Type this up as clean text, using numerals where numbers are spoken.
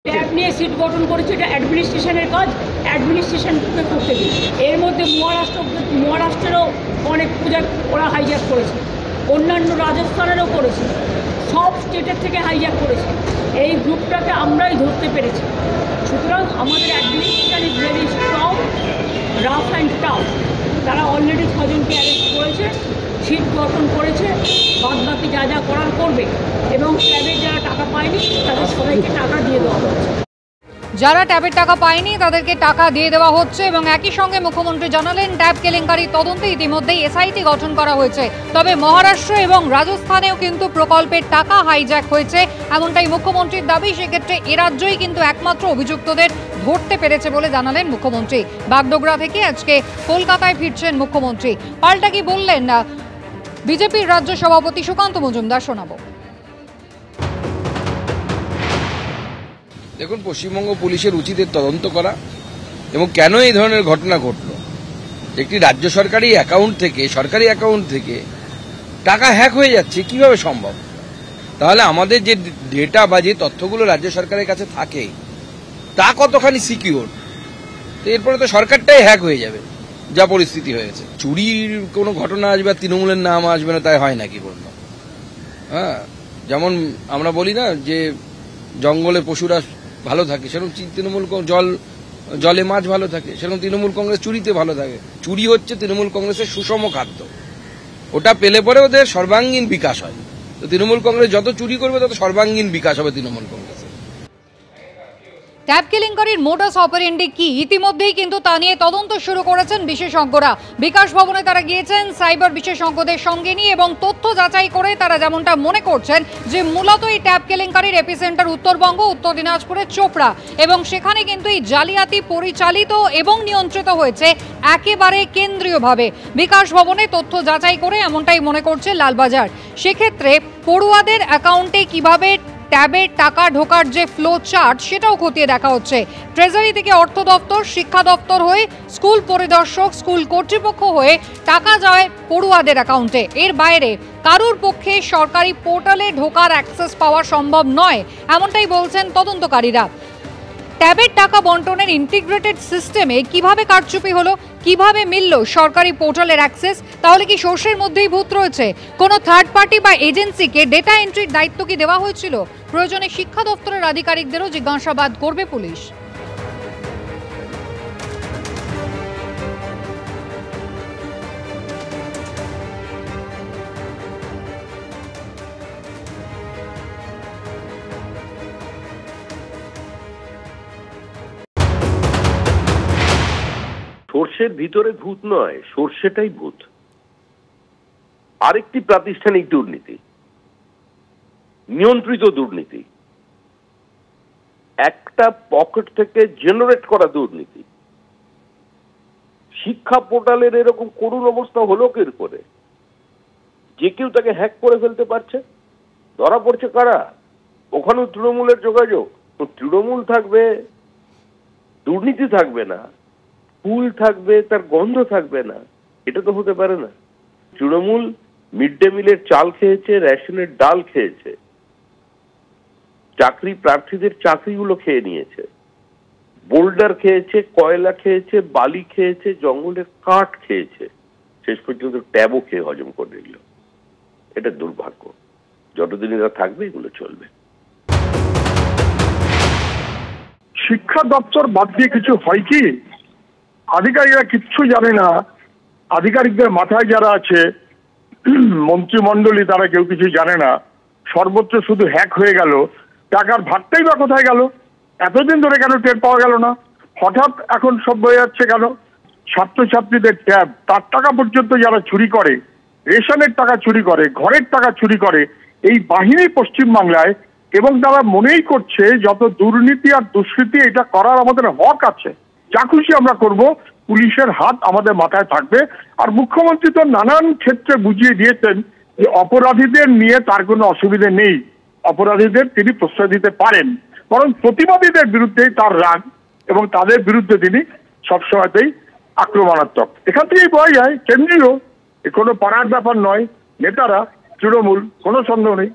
Tab নিয়ে seat গঠন করেছে, এটা অ্যাডমিনিস্ট্রেশনের কাজ, অ্যাডমিনিস্ট্রেশনকে করতে দিই। এর মধ্যে মহারাষ্ট্রেরও অনেক পূজা ওরা হাইজ্যাক করেছে, অন্যান্য রাজস্থানেরও করেছে, সব স্টেটের থেকে হাইজ্যাক করেছে। এই গ্রুপটাকে আমরাই ধরতে পেরেছি। সুতরাং আমাদের administration is very strong, rough and tough. তারা অলরেডি 6 জনকে অ্যারেস্ট করেছে, সিট গঠন করেছে, বাদবাকি যা যা করার করবে। এবং ট্যাবের যারা টাকা পায়নি তাদের সবাইকে টাকা দিয়ে দেওয়া হচ্ছে। যারা ট্যাবের টাকা পায়নি তাদেরকে টাকা দিয়ে দেওয়া হচ্ছে এবং একই সঙ্গে মুখ্যমন্ত্রী জানালেন ট্যাব কেলেঙ্কারির তদন্তে ইতিমধ্যেই এসআইটি গঠন করা হয়েছে। তবে মহারাষ্ট্র এবং রাজস্থানেও কিন্তু প্রকল্পের টাকা হাইজ্যাক হয়েছে, এমনটাই মুখ্যমন্ত্রীর দাবি। সেক্ষেত্রে এ রাজ্যই কিন্তু একমাত্র অভিযুক্তদের ধরতে পেরেছে বলে জানালেন মুখ্যমন্ত্রী। বাগডোগরা থেকে আজকে কলকাতায় ফিরছেন মুখ্যমন্ত্রী। পাল্টা কি বললেন বিজেপির রাজ্য সভাপতি সুকান্ত মজুমদার, শোনাবো। দেখুন, পশ্চিমবঙ্গ পুলিশের উচিত তদন্ত করা এবং কেন এই ধরনের ঘটনা ঘটল। একটি রাজ্য সরকারি অ্যাকাউন্ট থেকে টাকা হ্যাক হয়ে যাচ্ছে, কিভাবে সম্ভব? তাহলে আমাদের যে ডেটা বা যে তথ্যগুলো রাজ্য সরকারের কাছে থাকে তা কতখানি সিকিউর? তো এরপরে তো সরকারটাই হ্যাক হয়ে যাবে, যা পরিস্থিতি হয়েছে। চুরির কোনো ঘটনা আসবে আর তৃণমূলের নাম আসবে না, তাই হয় নাকি বলল? হ্যাঁ, যেমন আমরা বলি না যে জঙ্গলে পশুরা ভালো থাকে, সেরকম তৃণমূল জলে মাছ ভালো থাকে, সেরকম তৃণমূল কংগ্রেস চুরিতে ভালো থাকে। চুরি হচ্ছে তৃণমূল কংগ্রেসের সুষম খাদ্য, ওটা পেলে পরে ওদের সর্বাঙ্গীন বিকাশ হয়। তো তৃণমূল কংগ্রেস যত চুরি করবে তত সর্বাঙ্গীন বিকাশ হবে তৃণমূল কংগ্রেসের। ট্যাব কেলেঙ্কারির মোডাস অপারেন্ডি কি, ইতিমধ্যেই কিন্তু তা নিয়ে তদন্ত শুরু করেছেন বিশেষজ্ঞরা। বিকাশ ভবনে তারা গিয়েছেন সাইবার বিশেষজ্ঞদের সঙ্গে নিয়ে এবং তথ্য যাচাই করে তারা যেমনটা মনে করছেন যে মূলত এই ট্যাব কেলেঙ্কারির এপিসেন্টার উত্তরবঙ্গ, উত্তর দিনাজপুরের চোপড়া, এবং সেখানে কিন্তু এই জালিয়াতি পরিচালিত এবং নিয়ন্ত্রিত হয়েছে একেবারে কেন্দ্রীয়ভাবে। বিকাশ ভবনে তথ্য যাচাই করে এমনটাই মনে করছে লালবাজার। সেক্ষেত্রে পড়ুয়াদের অ্যাকাউন্টে কিভাবে ট্যাবের টাকা ঢোকার যে ফ্লো চার্ট সেটাও খতিয়ে দেখা হচ্ছে। ট্রেজারি থেকে অর্থ দপ্তর, শিক্ষা দপ্তর হয়ে স্কুল পরিদর্শক, স্কুল কর্তৃপক্ষ হয়ে টাকা যায় পড়ুয়াদের অ্যাকাউন্টে। এর বাইরে কারুর পক্ষে সরকারি পোর্টালে ঢোকার অ্যাক্সেস পাওয়া সম্ভব নয়, এমনটাই বলছেন তদন্তকারীরা। ট্যাবের টাকা বন্টনের ইন্টিগ্রেটেড সিস্টেমে কিভাবে কারচুপি হলো, কিভাবে মিলল সরকারি পোর্টালের অ্যাক্সেস? তাহলে কি সোর্সের মধ্যেই ভূত রয়েছে? কোনো থার্ড পার্টি বা এজেন্সিকে ডেটা এন্ট্রির দায়িত্ব কি দেওয়া হয়েছিল? প্রয়োজনে শিক্ষা দপ্তরের আধিকারিকদেরও জিজ্ঞাসাবাদ করবে পুলিশ। সর্ষের ভিতরে ভূত নয়, সর্ষেটাই ভূত। আরেকটি প্রাতিষ্ঠানিক দুর্নীতি, নিয়ন্ত্রিত দুর্নীতি, একটা পকেট থেকে জেনারেট করা দুর্নীতি। শিক্ষা পোর্টালের এরকম করুণ অবস্থা হলো কি করে? যে কেউ তাকে হ্যাক করে ফেলতে পারছে। ধরা পড়ছে কারা? ওখানেও তৃণমূলের যোগাযোগ। তৃণমূল থাকবে, দুর্নীতি থাকবে না, ফুল থাকবে, তার গন্ধ থাকবে না, এটা তো হতে পারে না। তৃণমূল মিড ডে মিলের চাল খেয়েছে, রেশনের ডাল খেয়েছে, চাকরি প্রার্থীদের চাকরিগুলো খেয়ে নিয়েছে, বোল্ডার খেয়েছে, কয়লা খেয়েছে, বালি খেয়েছে, জঙ্গলের কাঠ খেয়েছে, শেষ পর্যন্ত ট্যাবও খেয়ে হজম করে নিল। এটা দুর্ভাগ্য। যতদিন এরা থাকবে এগুলো চলবে। শিক্ষা দপ্তর বাদ দিয়ে কিছু হয় কি? আধিকারিকরা কিচ্ছু জানে না। আধিকারিকদের মাথায় যারা আছে মন্ত্রিমণ্ডলী, তারা কেউ কিছু জানে না। সর্বত্র শুধু হ্যাক হয়ে গেল, টাকার ভাগটাই বা কোথায় গেল? এতদিন ধরে কেন টের পাওয়া গেল না? হঠাৎ এখন সব হয়ে যাচ্ছে কেন? ছাত্রছাত্রীদের ট্যাব, তার টাকা পর্যন্ত যারা চুরি করে, রেশনের টাকা চুরি করে, ঘরের টাকা চুরি করে, এই বাহিনী পশ্চিমবাংলায়, এবং তারা মনেই করছে যত দুর্নীতি আর দুষ্কৃতি এটা করার আমাদের হক আছে, যা খুশি আমরা করব, পুলিশের হাত আমাদের মাথায় থাকবে। আর মুখ্যমন্ত্রী তো নানান ক্ষেত্রে বুঝিয়ে দিয়েছেন যে অপরাধীদের নিয়ে তার কোনো অসুবিধে নেই, অপরাধীদের তিনি প্রশ্রয় দিতে পারেন, বরং প্রতিবাদীদের বিরুদ্ধেই তার রাগ এবং তাদের বিরুদ্ধে তিনি সবসময়তেই আক্রমণাত্মক। এখান থেকেই পাওয়া যায় কেন্দ্রীয়, কোনো পাড়ার ব্যাপার নয়, নেতারা তৃণমূল, কোনো সন্দেহ নেই।